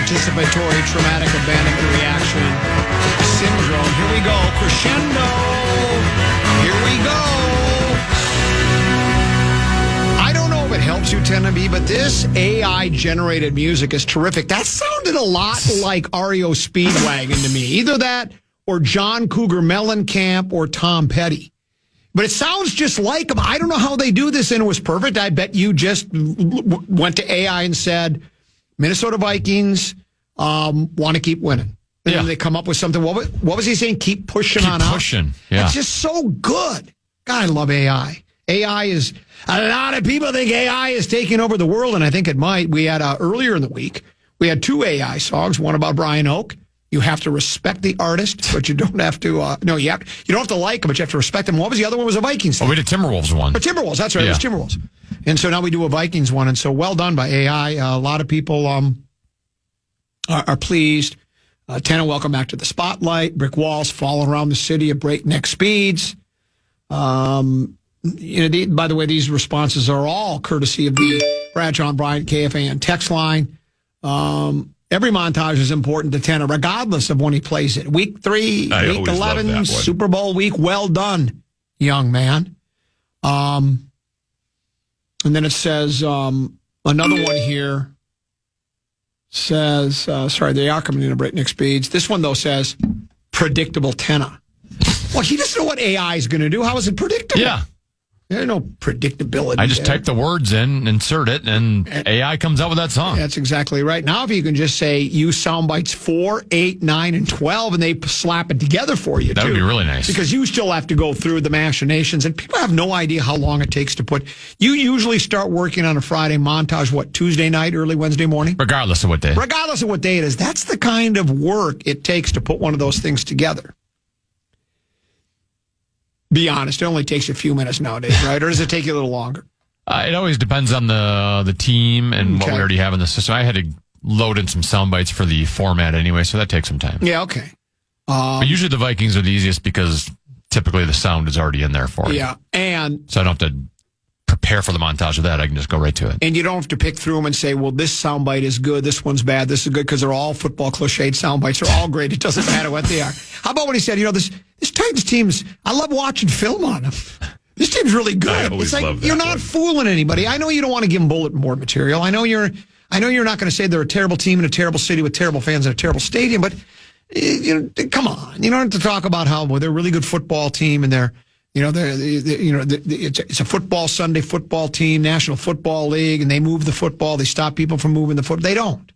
anticipatory traumatic abandonment reaction syndrome. Here we go. Crescendo. Here we go. I don't know if it helps you, Tennessee, but this AI-generated music is terrific. That sounded a lot like REO Speedwagon to me. Either that or John Cougar Mellencamp or Tom Petty. But it sounds just like them. I don't know how they do this, and it was perfect. I bet you just went to AI and said, Minnesota Vikings want to keep winning. And then they come up with something. What was he saying? Keep pushing on out. Yeah. It's just so good. God, I love AI. AI is, a lot of people think AI is taking over the world, and I think it might. We had, earlier in the week, we had 2 AI songs, one about Brian Oak. You have to respect the artist, but you don't have to, you don't have to like him, but you have to respect him. What was the other one? It was a Vikings thing. Oh, we did Timberwolves one. Or Timberwolves, that's right. Yeah. It was Timberwolves. And so now we do a Vikings one, and so well done by AI. A lot of people are pleased. Tana, welcome back to the spotlight. Brick walls falling around the city at breakneck speeds. By the way, these responses are all courtesy of the Bradshaw and Bryant KFAN text line. Every montage is important to Tana, regardless of when he plays it. Week 3, week 11, Super Bowl week. Well done, young man. And then it says, another one here says, they are coming in at breakneck speeds. This one, though, says, predictable Tana. Well, he doesn't know what AI is going to do. How is it predictable? Yeah. There's no predictability. I just type the words in, insert it, and AI comes out with that song. That's exactly right. Now, if you can just say, use sound bites 4, 8, 9, and 12, and they slap it together for you, that would be really nice. Because you still have to go through the machinations, and people have no idea how long it takes to put. You usually start working on a Friday montage, Tuesday night, early Wednesday morning? Regardless of what day. Regardless of what day it is. That's the kind of work it takes to put one of those things together. Be honest, it only takes a few minutes nowadays, right? Or does it take you a little longer? It always depends on the team and what we already have in the system. I had to load in some sound bites for the format anyway, so that takes some time. Yeah, okay. But usually the Vikings are the easiest because typically the sound is already in there for you. Yeah, and so I don't have to prepare for the montage of that. I can just go right to it. And you don't have to pick through them and say, well, this soundbite is good, this one's bad, this is good, because they're all football cliched soundbites. They're all great. It doesn't matter what they are. How about when he said, this Titans team's, I love watching film on them. This team's really good. It's like, you're not fooling anybody. I know you don't want to give them bulletin board material. I know you're not going to say they're a terrible team in a terrible city with terrible fans in a terrible stadium, but come on. You don't have to talk about how they're a really good football team and it's a football Sunday football team, National Football League, and they move the football. They stop people from moving the football. They don't.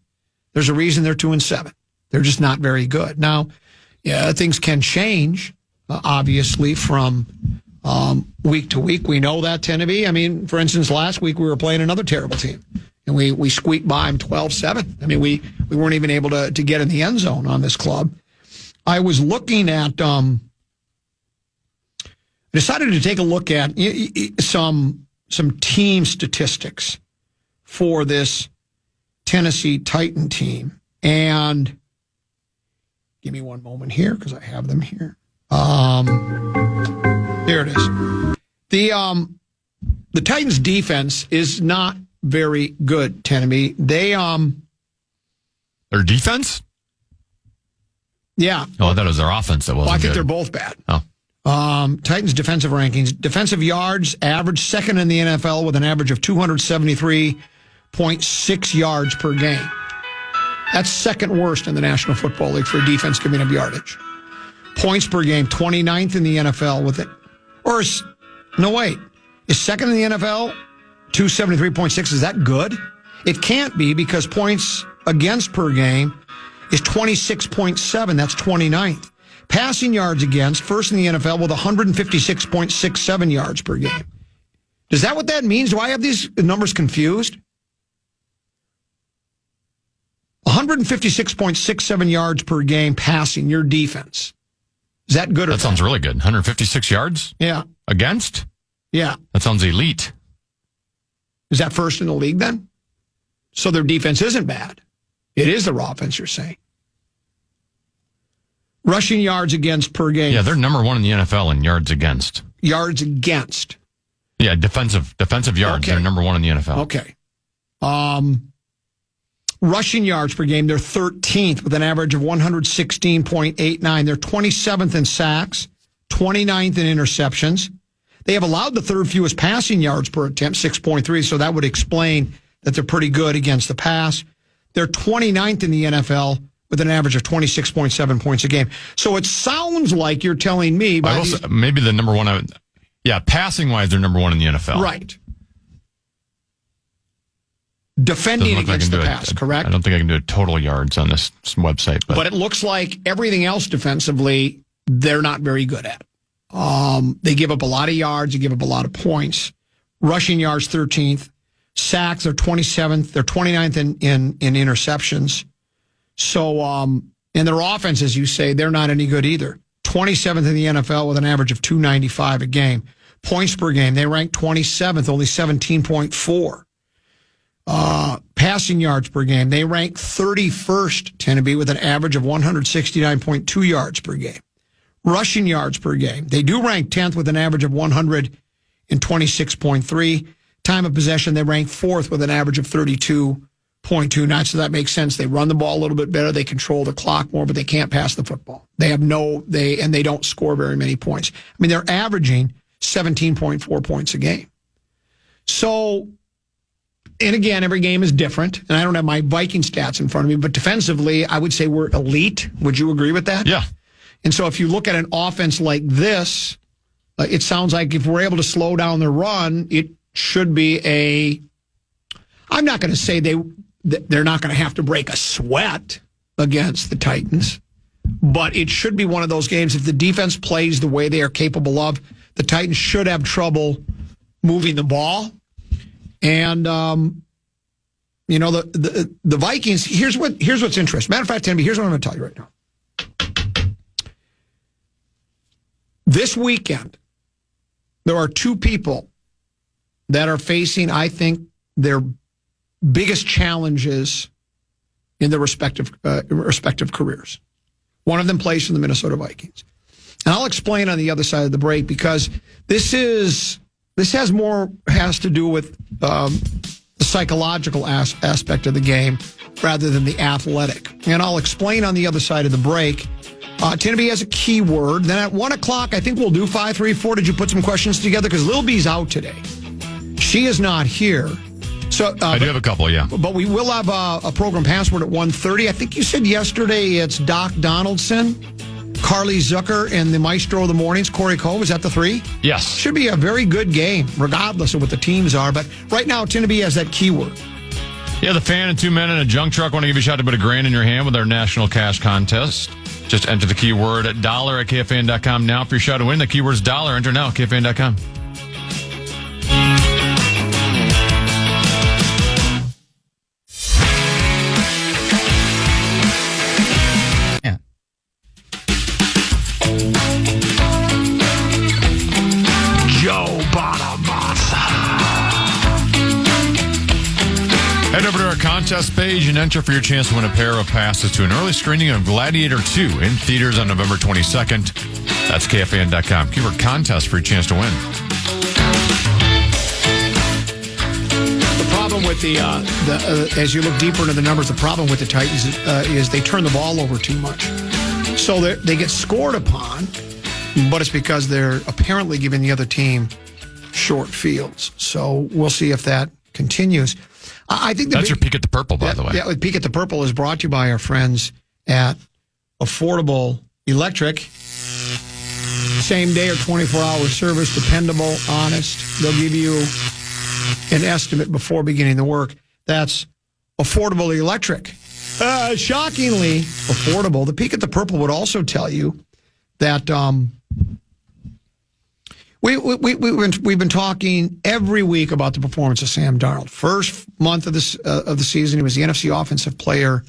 There's a reason they're 2-7. They're just not very good. Now, things can change, obviously, from week to week. We know that, Tennessee. I mean, for instance, last week we were playing another terrible team, and we squeaked by them 12-7. I mean, we weren't even able to get in the end zone on this club. I was looking at decided to take a look at some team statistics for this Tennessee Titan team. And give me one moment here because I have them here. There it is. The Titans defense is not very good, Tennessee. Their defense? Yeah. Oh, I thought it was their offense that wasn't I think good. they're both bad. Oh. Titans defensive rankings. Defensive yards, average second in the NFL with an average of 273.6 yards per game. That's second worst in the National Football League for defense giving up yardage. Points per game, 29th in the NFL with it. Is second in the NFL 273.6? Is that good? It can't be because points against per game is 26.7. That's 29th. Passing yards against, first in the NFL with 156.67 yards per game. Is that what that means? Do I have these numbers confused? 156.67 yards per game passing, your defense. Is that good or That sounds really good. 156 yards? Yeah. Against? Yeah. That sounds elite. Is that first in the league then? So their defense isn't bad. It is their offense, you're saying. Rushing yards against per game. Yeah, they're number one in the NFL in yards against. Yards against. Yeah, defensive yards. Okay. They're number one in the NFL. Okay. Rushing yards per game, they're 13th with an average of 116.89. They're 27th in sacks, 29th in interceptions. They have allowed the third fewest passing yards per attempt, 6.3, so that would explain that they're pretty good against the pass. They're 29th in the NFL with an average of 26.7 points a game. So it sounds like you're telling me... maybe the number one... passing-wise, they're number one in the NFL. Right. Defending against the pass, correct? I don't think I can do total yards on this website. But it looks like everything else defensively, they're not very good at. They give up a lot of yards. They give up a lot of points. Rushing yards, 13th. Sacks are 27th. They're 29th in interceptions. So, and their offense, as you say, they're not any good either. 27th in the NFL with an average of 295 a game. Points per game, they rank 27th, only 17.4. Passing yards per game, they rank 31st, Tennessee, with an average of 169.2 yards per game. Rushing yards per game, they do rank 10th with an average of 126.3. Time of possession, they rank 4th with an average of 32.29. So that makes sense. They run the ball a little bit better. They control the clock more, but they can't pass the football. They don't score very many points. I mean, they're averaging 17.4 points a game. So, and again, every game is different. And I don't have my Viking stats in front of me, but defensively, I would say we're elite. Would you agree with that? Yeah. And so if you look at an offense like this, it sounds like if we're able to slow down the run, it should be I'm not going to say they're not going to have to break a sweat against the Titans, but it should be one of those games. If the defense plays the way they are capable of, the Titans should have trouble moving the ball. And, the Vikings, here's what's interesting. Matter of fact, Tennessee, here's what I'm going to tell you right now. This weekend, there are two people that are facing, I think, their biggest challenges in their respective careers. One of them plays for the Minnesota Vikings. And I'll explain on the other side of the break, because this has to do with the psychological aspect of the game rather than the athletic. And I'll explain on the other side of the break. Tennessee has a keyword. Then at 1 o'clock, I think we'll do 534. Did you put some questions together? Because Lil B's out today. She is not here. So I do have a couple, yeah. But we will have a program password at 1:30. I think you said yesterday it's Doc Donaldson, Carly Zucker, and the maestro of the mornings, Corey Cove. Is that the three? Yes. Should be a very good game, regardless of what the teams are. But right now, Tennessee has that keyword. Yeah, the fan and 2 men in a junk truck want to give you a shot to put $1,000 in your hand with our national cash contest. Just enter the keyword $dollar at KFAN.com now for your shot to win. The keyword's $. Enter now at KFAN.com. Yeah. Joe Bonamassa. Head over to our contest page and enter for your chance to win a pair of passes to an early screening of Gladiator 2 in theaters on November 22nd. That's KFAN.com. Keyword contest for your chance to win. The problem with as you look deeper into the numbers, the problem with the Titans is they turn the ball over too much. So they get scored upon, but it's because they're apparently giving the other team short fields. So we'll see if that continues. I think that's your peek at the purple, by the way. Yeah, Peek at the Purple is brought to you by our friends at Affordable Electric. Same day or 24-hour service, dependable, honest. They'll give you an estimate before beginning the work. That's Affordable Electric. Shockingly affordable. The Peek at the Purple would also tell you that we've been talking every week about the performance of Sam Darnold. First month of the season, he was the NFC Offensive Player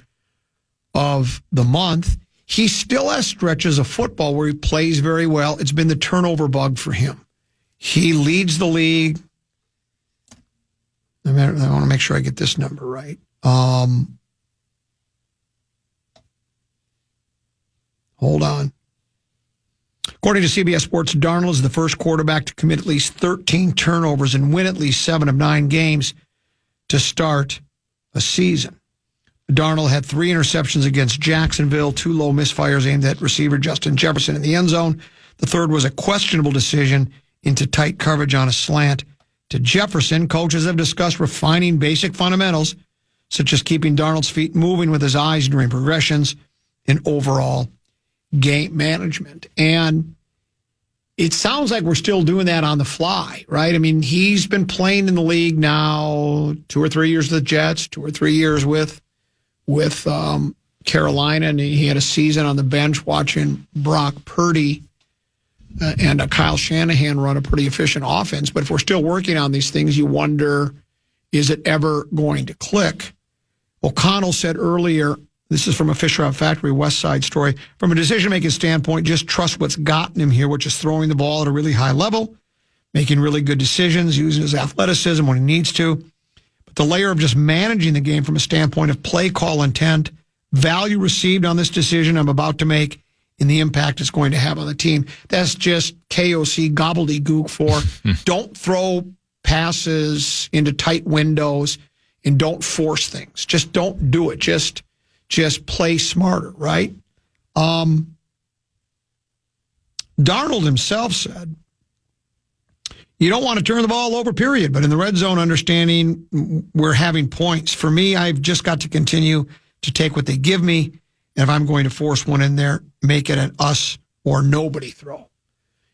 of the Month. He still has stretches of football where he plays very well. It's been the turnover bug for him. He leads the league. I want to make sure I get this number right. Hold on. According to CBS Sports, Darnold is the first quarterback to commit at least 13 turnovers and win at least 7 of 9 games to start a season. Darnold had 3 interceptions against Jacksonville, 2 low misfires aimed at receiver Justin Jefferson in the end zone. The third was a questionable decision into tight coverage on a slant to Jefferson. Coaches have discussed refining basic fundamentals, such as keeping Darnold's feet moving with his eyes during progressions and overall game management. And it sounds like we're still doing that on the fly, right? I mean, he's been playing in the league now 2 or 3 years with the Jets, 2 or 3 years with Carolina, and he had a season on the bench watching Brock Purdy and Kyle Shanahan run a pretty efficient offense. But if we're still working on these things, you wonder, is it ever going to click? O'Connell said earlier, this is from a Fisher Out Factory West Side story, from a decision-making standpoint, just trust what's gotten him here, which is throwing the ball at a really high level, making really good decisions, using his athleticism when he needs to. But the layer of just managing the game from a standpoint of play call intent, value received on this decision I'm about to make, and the impact it's going to have on the team. That's just KOC gobbledygook for don't throw passes into tight windows and don't force things. Just don't do it. Just play smarter, right? Darnold himself said, you don't want to turn the ball over, period. But in the red zone, understanding we're having points. For me, I've just got to continue to take what they give me. And if I'm going to force one in there, make it an us or nobody throw.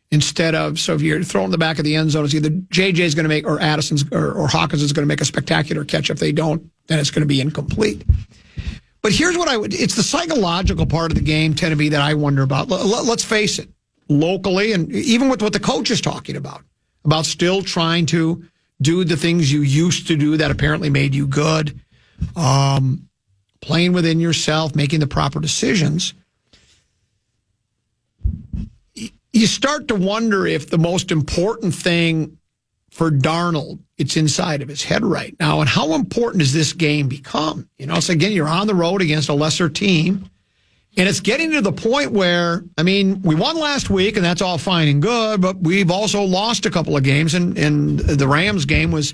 Instead of, so if you're throwing the back of the end zone, it's either JJ's going to make, or Addison's, or Hawkins is going to make a spectacular catch. If they don't, then it's going to be incomplete. But here's what it's the psychological part of the game, tend to be, that I wonder about. Let's face it, locally, and even with what the coach is talking about still trying to do the things you used to do that apparently made you good, playing within yourself, making the proper decisions. You start to wonder if the most important thing for Darnold, it's inside of his head right now. And how important does this game become? You know, it's again, you're on the road against a lesser team. And it's getting to the point where, I mean, we won last week, and that's all fine and good, but we've also lost a couple of games, and the Rams game was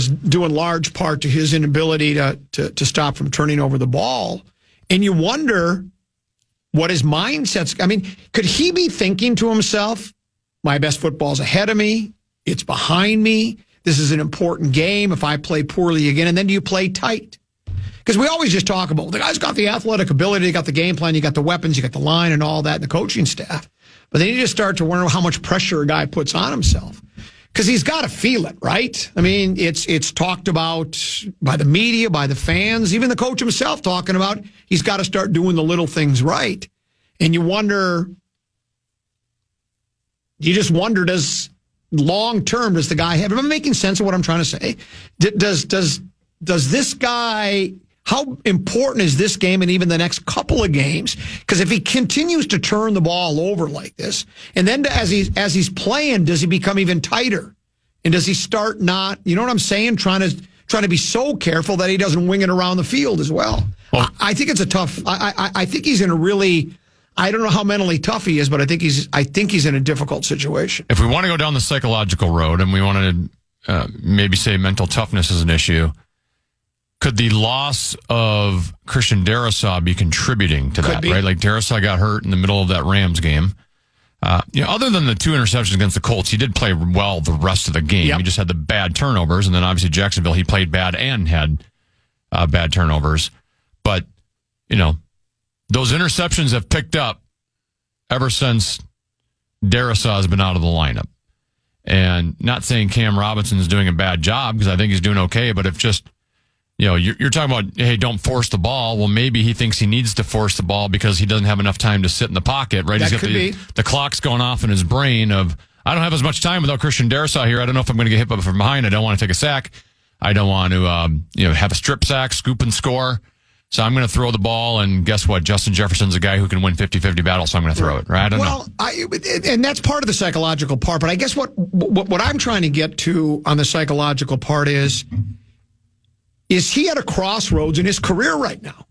due in large part to his inability to stop from turning over the ball. And you wonder what his mindset's, I mean, could he be thinking to himself, my best football's ahead of me, it's behind me, this is an important game, if I play poorly again, and then do you play tight? Because we always just talk about, well, the guy's got the athletic ability, you got the game plan, you got the weapons, you got the line and all that, and the coaching staff. But then you just start to wonder how much pressure a guy puts on himself. Because he's got to feel it, right? I mean, it's talked about by the media, by the fans, even the coach himself talking about he's got to start doing the little things right. And you just wonder, does long term, does the guy have, am I making sense of what I'm trying to say? Does this guy, how important is this game and even the next couple of games? Because if he continues to turn the ball over like this, and then as he's playing, does he become even tighter? And does he start not, you know what I'm saying, trying to be so careful that he doesn't wing it around the field as well? I think it's a tough, I think he's in a really, I don't know how mentally tough he is, but I think he's in a difficult situation. If we want to go down the psychological road and we want to maybe say mental toughness is an issue, could the loss of Christian Darrisaw be contributing to that, right? Like Darrisaw got hurt in the middle of that Rams game. Other than the 2 interceptions against the Colts, he did play well the rest of the game. Yep. He just had the bad turnovers, and then obviously Jacksonville, he played bad and had bad turnovers. But, those interceptions have picked up ever since Darrisaw has been out of the lineup. And not saying Cam Robinson is doing a bad job, because I think he's doing okay, but if just... you're talking about, hey, don't force the ball. Well, maybe he thinks he needs to force the ball because he doesn't have enough time to sit in the pocket, right? That He's got the clock's going off in his brain of, I don't have as much time without Christian Darrisaw here. I don't know if I'm going to get hit from behind. I don't want to take a sack. I don't want to, have a strip sack, scoop and score. So I'm going to throw the ball, and guess what? Justin Jefferson's a guy who can win 50-50 battles, so I'm going to throw it, right? I don't know. And that's part of the psychological part, but I guess what I'm trying to get to on the psychological part is he at a crossroads in his career right now?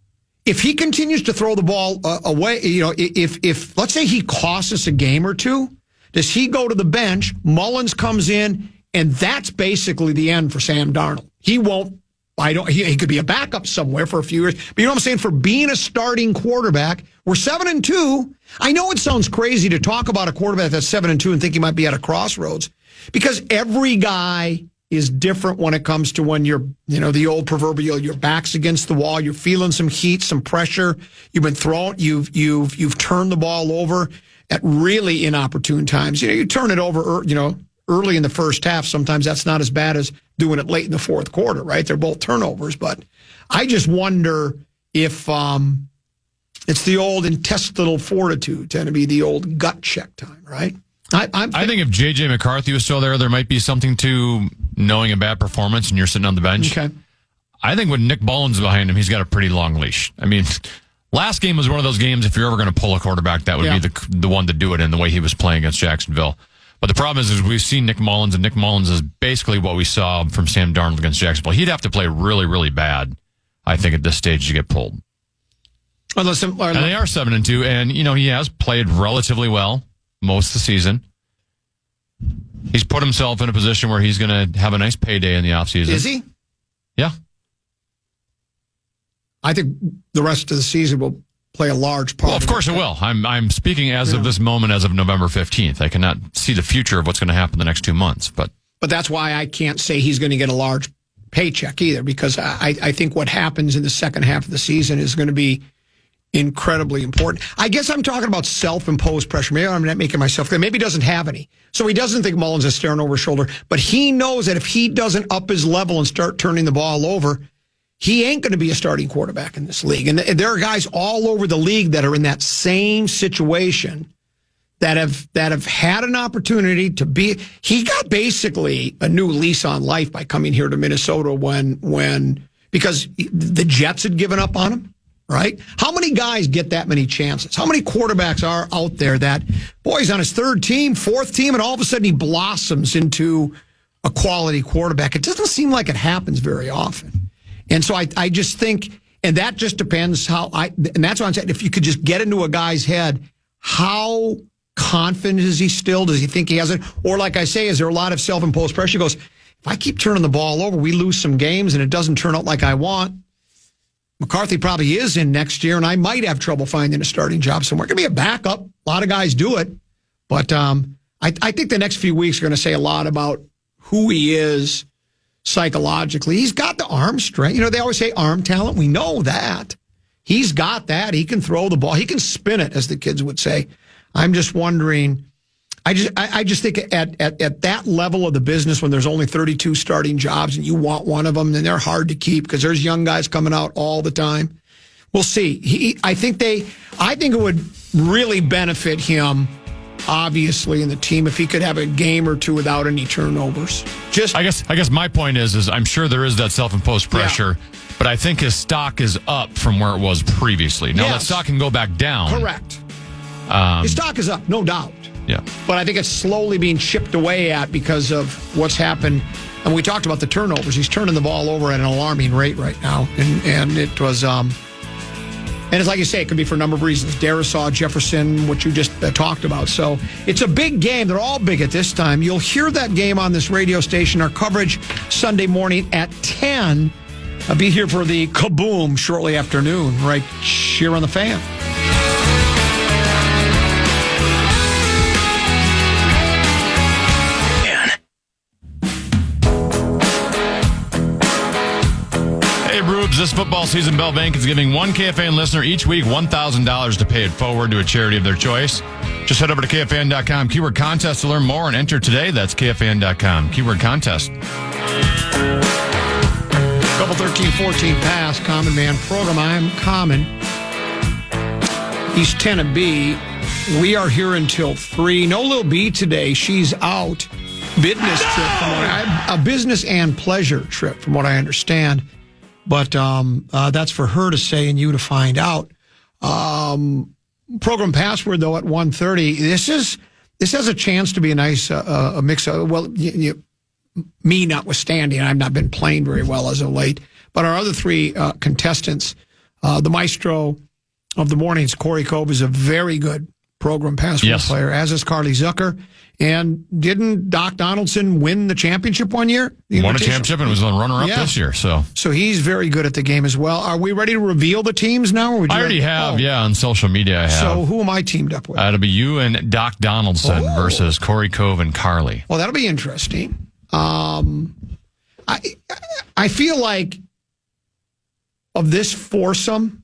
If he continues to throw the ball away, if let's say he costs us a game or two, does he go to the bench, Mullins comes in, and that's basically the end for Sam Darnold? He won't He could be a backup somewhere for a few years. But you know what I'm saying? For being a starting quarterback, we're 7-2. I know it sounds crazy to talk about a quarterback that's 7-2 and think he might be at a crossroads, because every guy is different when it comes to when you're, the old proverbial, your back's against the wall, you're feeling some heat, some pressure, you've been thrown, you've turned the ball over at really inopportune times. You turn it over, early in the first half. Sometimes that's not as bad as doing it late in the fourth quarter, right? They're both turnovers, but I just wonder if it's the old intestinal fortitude, tend to be the old gut check time, right? I think if J.J. McCarthy was still there might be something to knowing a bad performance and you're sitting on the bench. Okay. I think with Nick Mullins behind him, he's got a pretty long leash. I mean, last game was one of those games, if you're ever going to pull a quarterback, that would be the one to do it in the way he was playing against Jacksonville. But the problem is we've seen Nick Mullins, and Nick Mullins is basically what we saw from Sam Darnold against Jacksonville. He'd have to play really, really bad, I think, at this stage to get pulled. And they are 7-2, and, he has played relatively well most of the season. He's put himself in a position where he's going to have a nice payday in the offseason. Is he? Yeah. I think the rest of the season will play a large part. Well, of course it will. I'm speaking as of this moment, as of November 15th. I cannot see the future of what's going to happen the next 2 months. But that's why I can't say he's going to get a large paycheck either, because I think what happens in the second half of the season is going to be incredibly important. I guess I'm talking about self-imposed pressure. Maybe I'm not making myself clear. Maybe he doesn't have any. So he doesn't think Mullins is staring over his shoulder, but he knows that if he doesn't up his level and start turning the ball over, he ain't going to be a starting quarterback in this league. And there are guys all over the league that are in that same situation that have had an opportunity to be. He got basically a new lease on life by coming here to Minnesota because the Jets had given up on him. Right? How many guys get that many chances? How many quarterbacks are out there that, boy, he's on his third team, fourth team, and all of a sudden he blossoms into a quality quarterback? It doesn't seem like it happens very often. And so I just think, and that just depends and that's what I'm saying, if you could just get into a guy's head, how confident is he still? Does he think he has it? Or like I say, is there a lot of self-imposed pressure? He goes, if I keep turning the ball over, we lose some games and it doesn't turn out like I want. McCarthy probably is in next year, and I might have trouble finding a starting job somewhere. It could be a backup. A lot of guys do it. But I think the next few weeks are going to say a lot about who he is psychologically. He's got the arm strength. They always say arm talent. We know that. He's got that. He can throw the ball. He can spin it, as the kids would say. I'm just wondering. I just think at that level of the business, when there's only 32 starting jobs and you want one of them, then they're hard to keep because there's young guys coming out all the time. We'll see. I think it would really benefit him, obviously, in the team if he could have a game or two without any turnovers. I guess my point is I'm sure there is that self-imposed pressure, but I think his stock is up from where it was previously. Now that stock can go back down. Correct. His stock is up, no doubt. Yeah. But I think it's slowly being chipped away at because of what's happened. And we talked about the turnovers. He's turning the ball over at an alarming rate right now. And it was, and it's like you say, it could be for a number of reasons. Darisaw, Jefferson, what you just talked about. So it's a big game. They're all big at this time. You'll hear that game on this radio station. Our coverage Sunday morning at 10. I'll be here for the kaboom shortly after noon, right here on the Fan. This football season, Bell Bank is giving one KFAN listener each week $1,000 to pay it forward to a charity of their choice. Just head over to KFAN.com, keyword contest to learn more and enter today. That's KFAN.com, keyword contest. Couple 13-14 pass, Common Man program. I'm Common. He's 10 and B. We are here until 3. No Lil B today. She's out. Business trip, a business and pleasure trip, from what I understand. But that's for her to say and you to find out. Program password, though, at 1:30. This has a chance to be a nice a mix of, well, me notwithstanding, I've not been playing very well as of late. But our other three contestants, the maestro of the mornings, Corey Cove, is a very good program pass rush player, as is Carly Zucker. And didn't Doc Donaldson win the championship one year? Won a championship and was a runner-up this year. So he's very good at the game as well. Are we ready to reveal the teams now? Or would you I already have, on social media I have. So who am I teamed up with? It'll be you and Doc Donaldson versus Corey Cove and Carly. Well, that'll be interesting. I feel like of this foursome,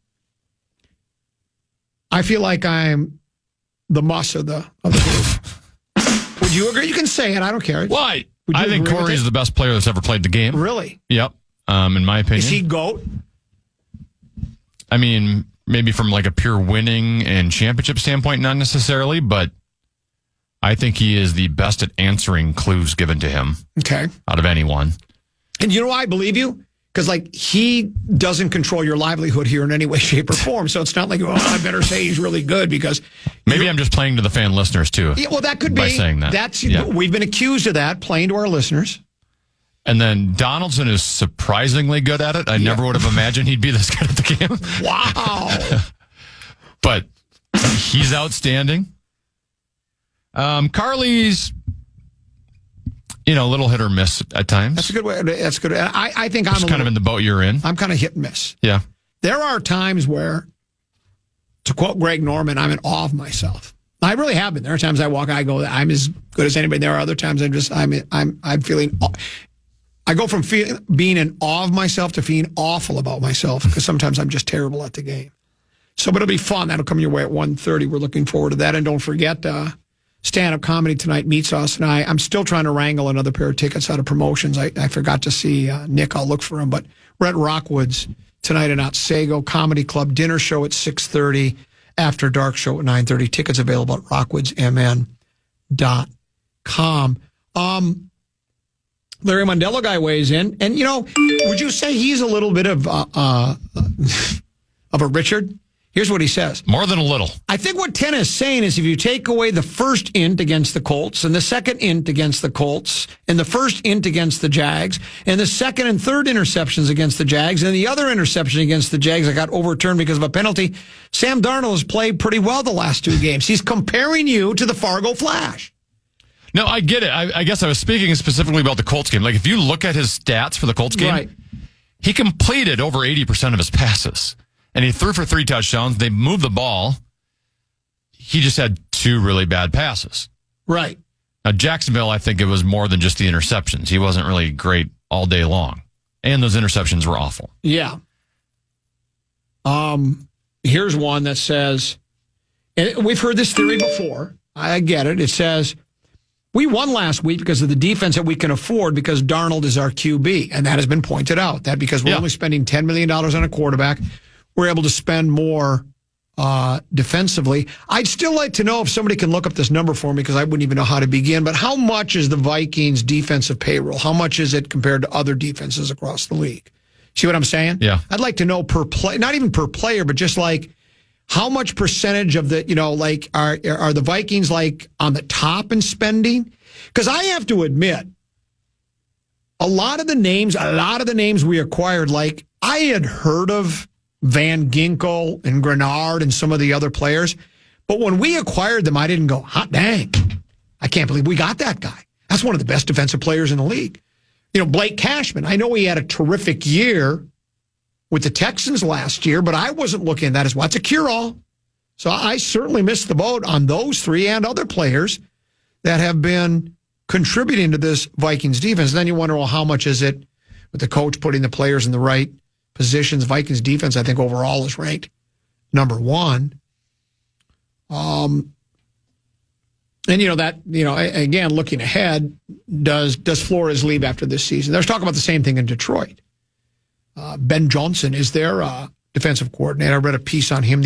I feel like I'm the muss of the group. Would you agree? You can say it. I don't care. Why? I think Corey is the best player that's ever played the game. Really? Yep. In my opinion. Is he GOAT? I mean, maybe from like a pure winning and championship standpoint, not necessarily, but I think he is the best at answering clues given to him. Okay. Out of anyone. And you know why I believe you? Because, like, he doesn't control your livelihood here in any way, shape, or form. So it's not like, I better say he's really good because... Maybe I'm just playing to the fan listeners, too. Yeah, well, that could be. By saying that. We've been accused of that, playing to our listeners. And then Donaldson is surprisingly good at it. I never would have imagined he'd be this good at the game. Wow. But he's outstanding. Carly's... a little hit or miss at times. That's a good way. That's good. I think I'm kind of in the boat you're in. I'm kind of hit and miss. Yeah. There are times where, to quote Greg Norman, I'm in awe of myself. I really have been. There are times I walk, I go, I'm as good as anybody. There are other times I'm feeling. I go from being in awe of myself to feeling awful about myself because sometimes I'm just terrible at the game. So, but it'll be fun. That'll come your way at 1:30. We're looking forward to that. And don't forget, stand-up comedy tonight meets us, and I'm still trying to wrangle another pair of tickets out of promotions. I forgot to see Nick. I'll look for him, but we're at Rockwood's tonight in Otsego Comedy Club. Dinner show at 6:30, after dark show at 9:30. Tickets available at rockwoodsmn.com. Larry Mondello guy weighs in, and would you say he's a little bit of a Richard? Here's what he says. More than a little. I think what Ten is saying is if you take away the first int against the Colts and the second int against the Colts and the first int against the Jags and the second and third interceptions against the Jags and the other interception against the Jags that got overturned because of a penalty, Sam Darnold has played pretty well the last two games. He's comparing you to the Fargo Flash. No, I get it. I guess I was speaking specifically about the Colts game. Like, if you look at his stats for the Colts game, he completed over 80% of his passes. And he threw for 3 touchdowns. They moved the ball. He just had 2 really bad passes. Right. Now, Jacksonville, I think it was more than just the interceptions. He wasn't really great all day long. And those interceptions were awful. Yeah. Here's one that says, and we've heard this theory before. I get it. It says, we won last week because of the defense that we can afford because Darnold is our QB. And that has been pointed out. That because we're only spending $10 million on a quarterback, we're able to spend more defensively. I'd still like to know if somebody can look up this number for me because I wouldn't even know how to begin. But how much is the Vikings' defensive payroll? How much is it compared to other defenses across the league? See what I'm saying? Yeah. I'd like to know per play, not even per player, but just like how much percentage of the, like are the Vikings like on the top in spending? Because I have to admit, a lot of the names we acquired, like I had heard of Van Ginkel and Grenard and some of the other players. But when we acquired them, I didn't go, hot dang, I can't believe we got that guy. That's one of the best defensive players in the league. Blake Cashman, I know he had a terrific year with the Texans last year, but I wasn't looking at that as what's a cure-all. So I certainly missed the boat on those 3 and other players that have been contributing to this Vikings defense. And then you wonder, well, how much is it with the coach putting the players in the right positions? Vikings defense, I think, overall is ranked number 1. And again, looking ahead, does Flores leave after this season? There's talk about the same thing in Detroit. Ben Johnson is their defensive coordinator. I read a piece on him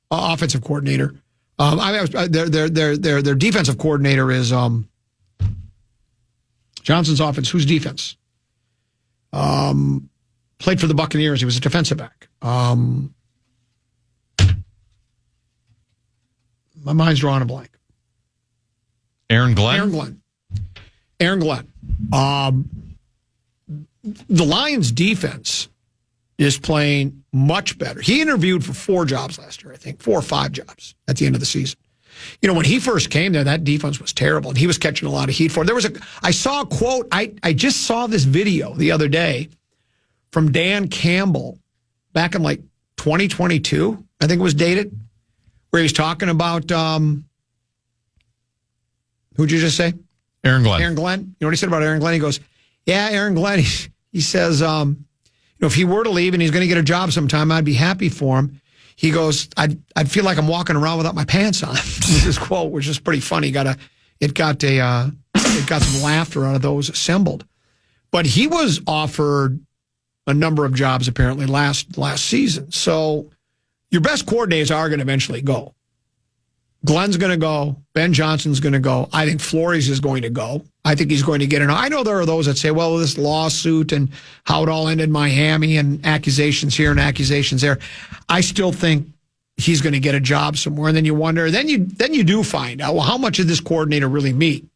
offensive coordinator. Their defensive coordinator is Johnson's offense. Whose defense? Played for the Buccaneers. He was a defensive back. My mind's drawing a blank. Aaron Glenn. The Lions' defense is playing much better. He interviewed for 4 jobs last year, I think, 4 or 5 jobs at the end of the season. when he first came there, that defense was terrible, and he was catching a lot of heat for it. I saw a quote, I just saw this video the other day from Dan Campbell back in like 2022, I think it was dated, where he was talking about, who'd you just say? Aaron Glenn. Aaron Glenn. You know what he said about Aaron Glenn? He goes, yeah, Aaron Glenn, he says, if he were to leave and he's going to get a job sometime, I'd be happy for him. He goes, I'd feel like I'm walking around without my pants on. This quote, which is pretty funny. It got some laughter out of those assembled. But he was offered a number of jobs apparently last season. So your best coordinators are going to eventually go. Glenn's going to go. Ben Johnson's going to go. I think Flores is going to go. I think he's going to get in. I know there are those that say, well, this lawsuit and how it all ended in Miami and accusations here and accusations there. I still think he's going to get a job somewhere. And then you wonder, then you do find out, well, how much did this coordinator really mean?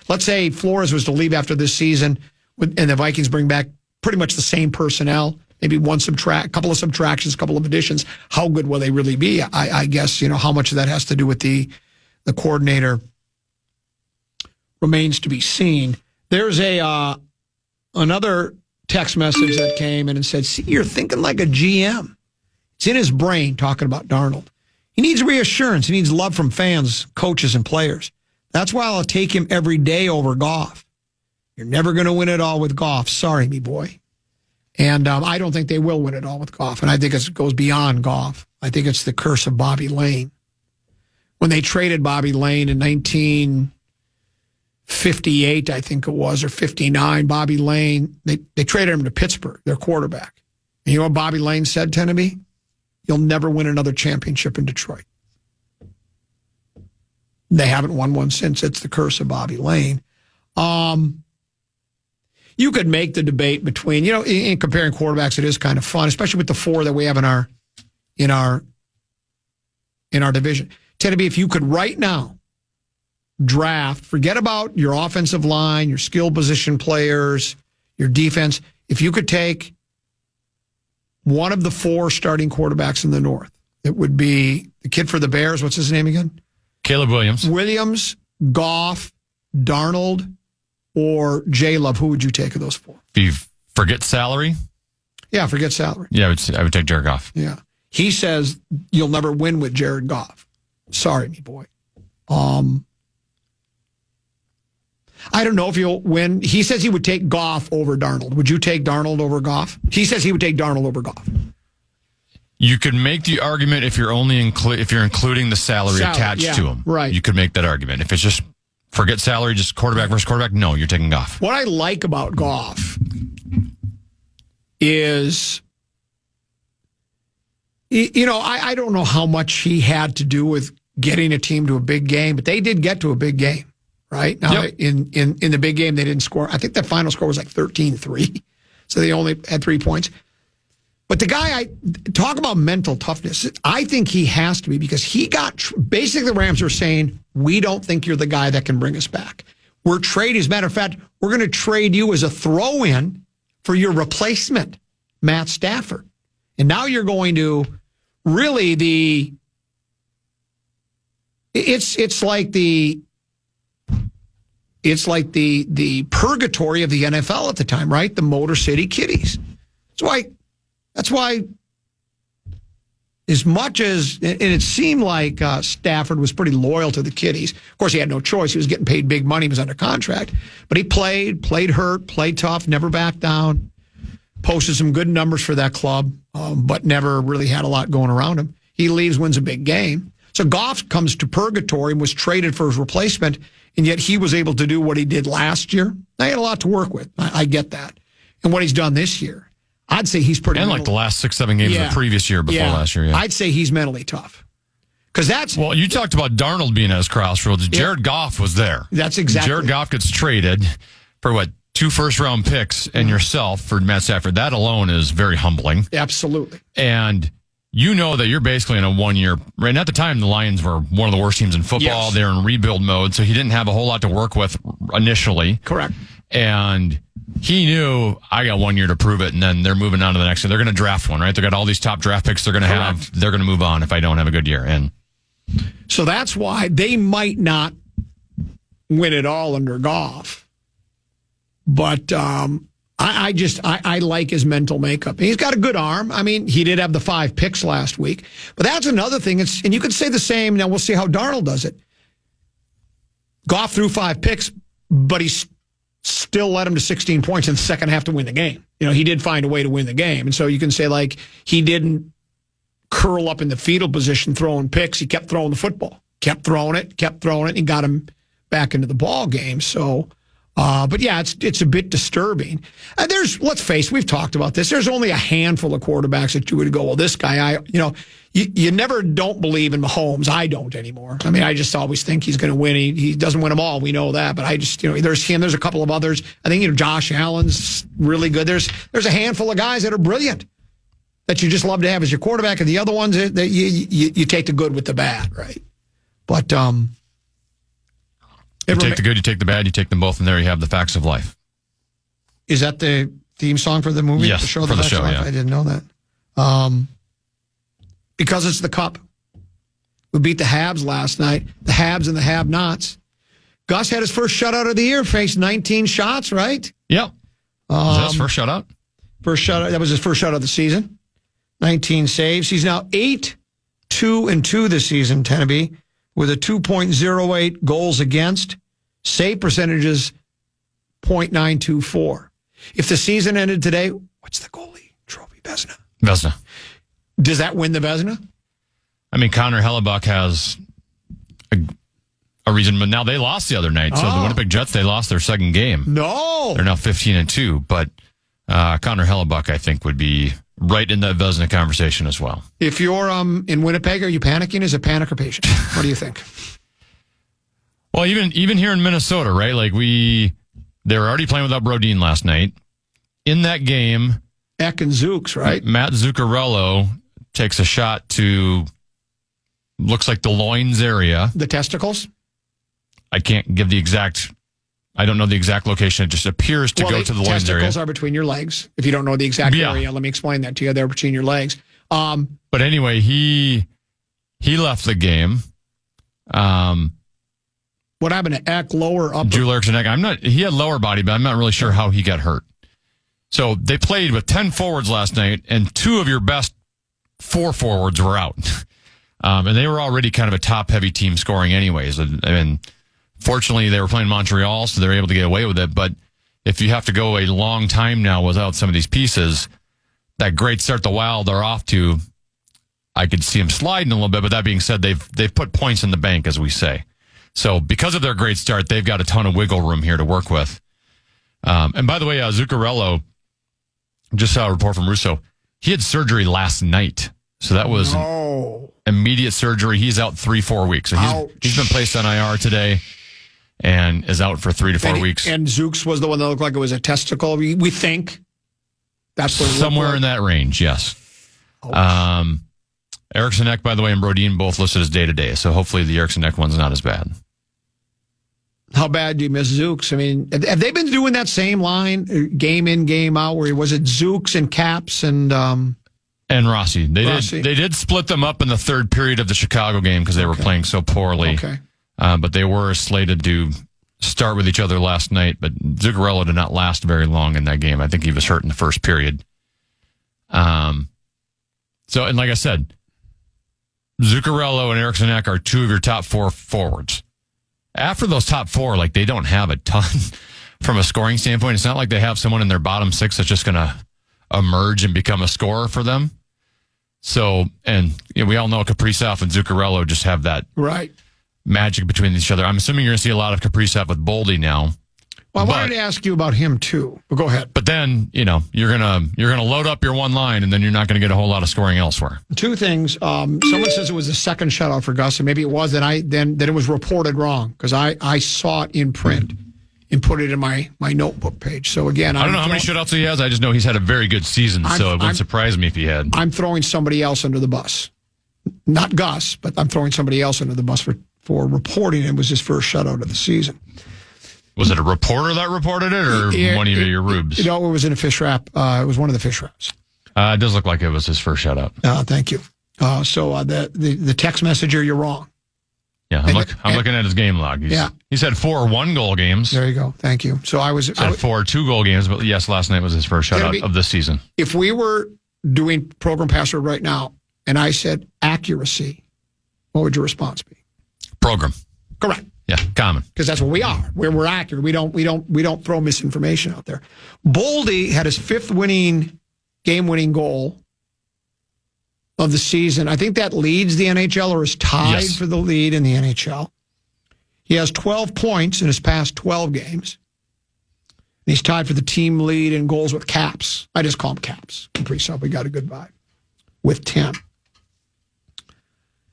Let's say Flores was to leave after this season and the Vikings bring back pretty much the same personnel, maybe couple of subtractions, couple of additions. How good will they really be? I guess, how much of that has to do with the coordinator remains to be seen. There's another text message that came in and said, see, you're thinking like a GM. It's in his brain talking about Darnold. He needs reassurance. He needs love from fans, coaches, and players. That's why I'll take him every day over Goff. You're never going to win it all with Goff. Sorry, me boy. And I don't think they will win it all with Goff. And I think it goes beyond Goff. I think it's the curse of Bobby Lane. When they traded Bobby Lane in 1958, I think it was, or 59, Bobby Lane, they traded him to Pittsburgh, their quarterback. And you know what Bobby Lane said to me? You'll never win another championship in Detroit. They haven't won one since. It's the curse of Bobby Lane. You could make the debate between, in comparing quarterbacks, it is kind of fun, especially with the four that we have in our division. Tenneby, if you could right now draft, forget about your offensive line, your skill position players, your defense, if you could take one of the four starting quarterbacks in the North, it would be the kid for the Bears. What's his name again? Caleb Williams. Williams, Goff, Darnold, or J-Love. Who would you take of those four? If you forget salary? Yeah, forget salary. Yeah, I would take Jared Goff. Yeah. He says you'll never win with Jared Goff. Sorry, me boy. I don't know if you'll win. He says he would take Goff over Darnold. Would you take Darnold over Goff? He says he would take Darnold over Goff. You could make the argument if you're including the salary attached to him. Right. You could make that argument. If it's just forget salary, just quarterback versus quarterback, no, you're taking Goff. What I like about Goff is, I don't know how much he had to do with getting a team to a big game, but they did get to a big game, right? Now, yep. in the big game, they didn't score. I think the final score was like 13-3, so they only had 3 points. But the guy, talk about mental toughness. I think he has to be, because he got, basically the Rams are saying, we don't think you're the guy that can bring us back. We're trading, as a matter of fact, we're going to trade you as a throw-in for your replacement, Matt Stafford. And now you're going to really it's like the purgatory of the NFL at the time, right? The Motor City Kiddies. That's why, as much as, and it seemed like Stafford was pretty loyal to the Kiddies. Of course, he had no choice. He was getting paid big money. He was under contract. But he played hurt, played tough, never backed down, posted some good numbers for that club, but never really had a lot going around him. He leaves, wins a big game. So Goff comes to purgatory and was traded for his replacement, and yet he was able to do what he did last year. Now, he had a lot to work with. I get that. And what he's done this year, I'd say he's pretty. And like the last 6-7 games of the previous year before last year. Yeah. I'd say he's mentally tough. Because that's. Well, you talked about Darnold being at his crossroads. Jared Goff was there. That's exactly. Jared Goff gets traded for 2 first-round picks and yourself for Matt Stafford. That alone is very humbling. Absolutely. And you know that you're basically in a 1-year. Right at the time, the Lions were one of the worst teams in football. Yes. They're in rebuild mode, so he didn't have a whole lot to work with initially. Correct. And he knew, I got 1 year to prove it, and then they're moving on to the next year. They're going to draft one, right? They got all these top draft picks they're going to have. They're going to move on if I don't have a good year. And So that's why they might not win it all under Goff. But I like his mental makeup. He's got a good arm. I mean, he did have the 5 picks last week. But that's another thing. And you could say the same. Now, we'll see how Darnold does it. Goff threw 5 picks, but he still led him to 16 points in the second half to win the game. He did find a way to win the game. And so you can say, like, he didn't curl up in the fetal position throwing picks. He kept throwing the football. Kept throwing it, and got him back into the ball game. So, but yeah, it's a bit disturbing. Let's face it, we've talked about this. There's only a handful of quarterbacks that you would go, well, this guy, you never don't believe in Mahomes. I don't anymore. I mean, I just always think he's going to win. He doesn't win them all. We know that. But I just, there's him. There's a couple of others. I think, Josh Allen's really good. There's a handful of guys that are brilliant that you just love to have as your quarterback. And the other ones that you take the good with the bad, right? But, you take the good, you take the bad, you take them both, and there you have the facts of life. Is that the theme song for the movie? Yes, for the show, yeah. I didn't know that. Because it's the Cup. We beat the Habs last night. The Habs and the Have-Nots. Gus had his first shutout of the year, faced 19 shots, right? Yep. Is that his first shutout? First shutout. That was his first shutout of the season. 19 saves. He's now 8-2-2 this season, Tenneby, with a 2.08 goals against. Save percentages, .924. If the season ended today, what's the goalie trophy? Vezina. Does that win the Vezina? I mean, Connor Hellebuck has a reason, but now they lost the other night. So the Winnipeg Jets, they lost their second game. No. They're now 15-2, but Connor Hellebuck, I think, would be right in that Vezina conversation as well. If you're in Winnipeg, are you panicking? Is it panic or patient? What do you think? Well, even here in Minnesota, right? Like they were already playing without Brodin last night. In that game, Eck and Zooks, right? Matt Zuccarello takes a shot to looks like the loins area. The testicles? I can't give the exact. I don't know the exact location. It just appears to go to the loins area. Testicles are between your legs. If you don't know the exact area, let me explain that to you. They're between your legs. But anyway, he left the game. What happened to Eck, lower, upper? Drew Erickson Eck. He had lower body, but I'm not really sure how he got hurt. So they played with 10 forwards last night, and 2 of your best 4 forwards were out. And they were already kind of a top-heavy team scoring anyways. I mean, fortunately, they were playing Montreal, so they were able to get away with it. But if you have to go a long time now without some of these pieces, that great start the Wild are off to, I could see them sliding a little bit. But that being said, they've put points in the bank, as we say. So because of their great start, they've got a ton of wiggle room here to work with. And by the way, Zuccarello, just saw a report from Russo. He had surgery last night. So that was immediate surgery. He's out 3-4 weeks. So he's been placed on IR today and is out for 3 to 4 weeks. And Zooks was the one that looked like it was a testicle. We think that's what it somewhere in that range. Yes. Erickson Eck, by the way, and Brodin both listed as day-to-day, so hopefully the Erickson Eck one's not as bad. How bad do you miss Zooks? I mean, have they been doing that same line, game in, game out, where was it Zooks and Caps and Rossi? They did split them up in the third period of the Chicago game because they were playing so poorly. Okay. But they were slated to start with each other last night, but Zuccarello did not last very long in that game. I think he was hurt in the first period. And like I said, Zuccarello and Erickson Eck are 2 of your top 4 forwards. After those top 4, they don't have a ton from a scoring standpoint. It's not like they have someone in their bottom 6 that's just going to emerge and become a scorer for them. So, and we all know Kaprizov and Zuccarello just have that magic between each other. I'm assuming you're going to see a lot of Kaprizov with Boldy now. Well, I wanted to ask you about him too. But go ahead. But then, you're gonna load up your one line, and then you're not going to get a whole lot of scoring elsewhere. 2 things. Someone says it was the second shutout for Gus, and maybe it was. Then it was reported wrong because I saw it in print and put it in my notebook page. So again, I don't know how many shutouts he has. I just know he's had a very good season, so it wouldn't surprise me if he had. I'm throwing somebody else under the bus, not Gus, but I'm throwing somebody else under the bus for reporting it was his first shutout of the season. Was it a reporter that reported it, or one of your rubes? It was in a fish wrap. It was one of the fish wraps. It does look like it was his first shutout. Thank you. So the text messenger, you're wrong. Yeah, I'm looking at his game log. He's had 4 1-goal games. There you go. Thank you. So I had 4 2-goal games, but yes, last night was his first shutout of this season. If we were doing program password right now and I said accuracy, what would your response be? Program. Correct. Yeah, common. Because that's what we are. We're accurate. We don't throw misinformation out there. Boldy had his 5th game-winning goal of the season. I think that leads the NHL or is tied for the lead in the NHL. He has 12 points in his past 12 games. And he's tied for the team lead in goals with Caps. I just call him Caps. Kaprizov, we got a good vibe. With 10.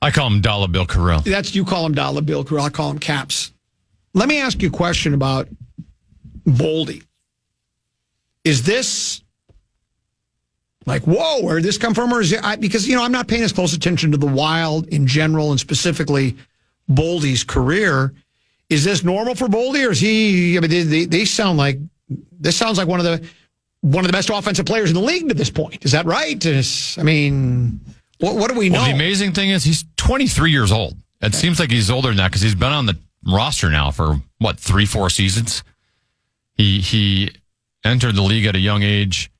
I call him Dollar Bill Carell. You call him Dollar Bill Carell. I call him Caps. Let me ask you a question about Boldy. Is this like, whoa, where did this come from? Or is it, because, I'm not paying as close attention to the Wild in general and specifically Boldy's career. Is this normal for Boldy, or is he? I mean, they sound like this sounds like one of the best offensive players in the league to this point. Is that right? What do we know? Well, the amazing thing is he's 23 years old. It seems like he's older than that because he's been on the roster now for 3-4 seasons. He entered the league at a young age.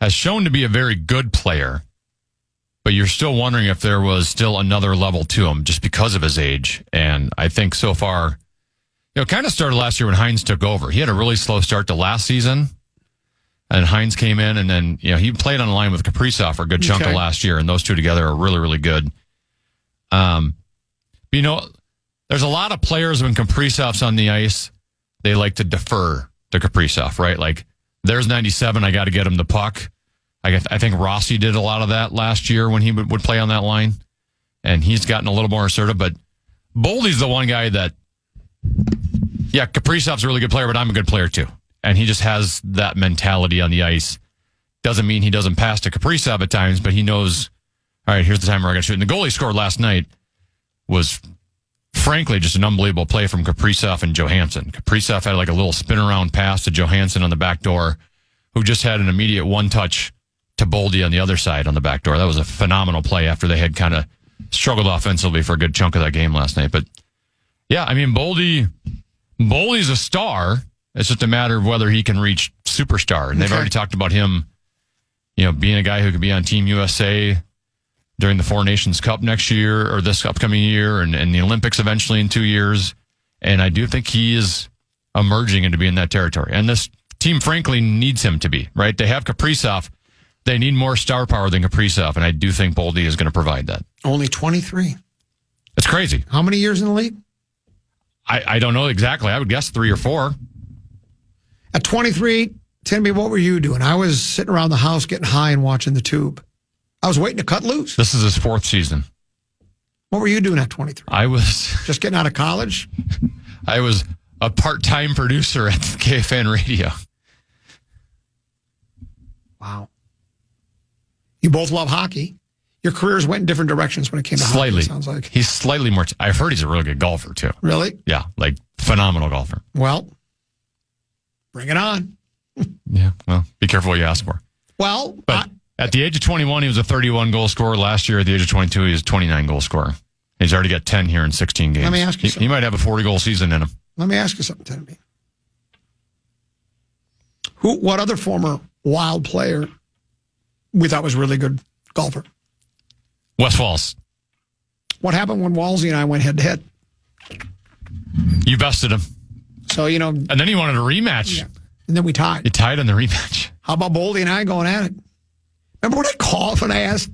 Has shown to be a very good player, but you're still wondering if there was still another level to him just because of his age. And I think so far, kind of started last year when Hines took over. He had a really slow start to last season, and Hines came in, and then he played on the line with Kaprizov for a good chunk of last year, and those two together are really, really good. There's a lot of players when Kaprizov's on the ice, they like to defer to Kaprizov, right? Like, there's 97, I got to get him the puck. I think Rossi did a lot of that last year when he would play on that line, and he's gotten a little more assertive. But Boldy's the one guy that, Kaprizov's a really good player, but I'm a good player too. And he just has that mentality on the ice. Doesn't mean he doesn't pass to Kaprizov at times, but he knows, all right, here's the time where I got to shoot. And the goal he scored last night was, frankly, just an unbelievable play from Kaprizov and Johansson. Kaprizov had like a little spin-around pass to Johansson on the back door, who just had an immediate one-touch to Boldy on the other side on the back door. That was a phenomenal play after they had kind of struggled offensively for a good chunk of that game last night. But, Boldy's a star. It's just a matter of whether he can reach superstar. And they've already talked about him, being a guy who could be on Team USA during the Four Nations Cup next year or this upcoming year and the Olympics eventually in 2 years. And I do think he is emerging into being that territory. And this team, frankly, needs him to be, right? They have Kaprizov. They need more star power than Kaprizov, and I do think Boldy is going to provide that. Only 23. It's crazy. How many years in the league? I don't know exactly. I would guess 3 or 4. At 23, tell me, what were you doing? I was sitting around the house getting high and watching the tube. I was waiting to cut loose. This is his 4th season. What were you doing at 23? I was... Just getting out of college? I was a part-time producer at KFAN Radio. Wow. You both love hockey. Your careers went in different directions when it came to hockey, it sounds like. He's slightly more... I've heard he's a really good golfer, too. Really? Yeah, like phenomenal golfer. Well, bring it on. Yeah, well, be careful what you ask for. Well... But at the age of 21, he was a 31-goal scorer. Last year, at the age of 22, he was a 29-goal scorer. He's already got 10 here in 16 games. Let me ask you something. He might have a 40-goal season in him. Let me ask you something, Timmy. What other former Wild player we thought was a really good golfer? Wes Walz. What happened when Walsey and I went head-to-head? You bested him. So, And then he wanted a rematch. Yeah. And then we tied. You tied on the rematch. How about Boldy and I going at it? Remember when I called when I asked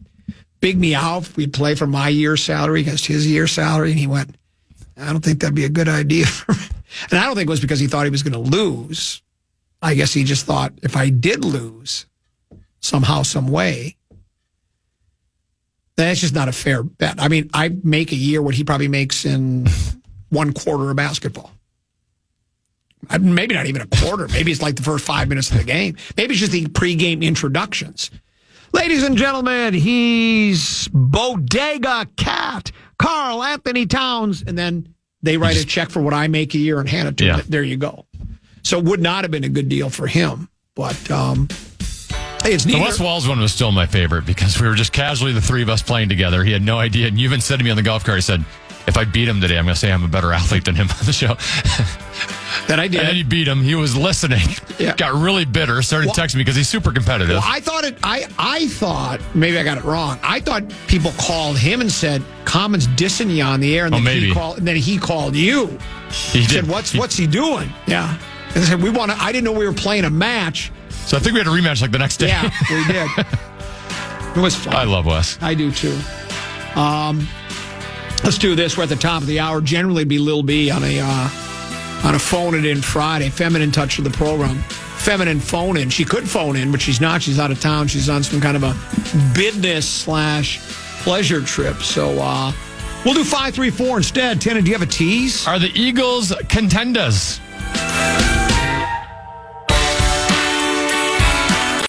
Big Meow if we'd play for my year's salary against his year's salary? And he went, I don't think that'd be a good idea for me. And I don't think it was because he thought he was going to lose. I guess he just thought if I did lose somehow, some way, that's just not a fair bet. I mean, I make a year what he probably makes in 1 quarter of basketball. Maybe not even a quarter. Maybe it's like the first 5 minutes of the game. Maybe it's just the pregame introductions. Ladies and gentlemen, he's Bodega Cat, Carl Anthony Towns. And then they write a check for what I make a year and hand it to him. There you go. So it would not have been a good deal for him. But hey, it's neither. The Wes Walz one was still my favorite because we were just casually the three of us playing together. He had no idea. And you even said to me on the golf cart, he said, if I beat him today, I'm going to say I'm a better athlete than him on the show. That I did. And then he beat him. He was listening. Yeah. Got really bitter. Started texting me because he's super competitive. Well, I thought, maybe I got it wrong. I thought people called him and said, Common's dissing you on the air. And then he called you. He said, what's he doing? Yeah. And they said, I didn't know we were playing a match. So I think we had a rematch like the next day. Yeah, we did. It was fun. I love Wes. I do too. Let's do this. We're at the top of the hour. Generally be Lil B on a phone it in Friday. Feminine touch of the program. Feminine phone in. She could phone in, but she's not. She's out of town. She's on some kind of a business/pleasure trip. So we'll do 534 instead. Tanner, do you have a tease? Are the Eagles contenders?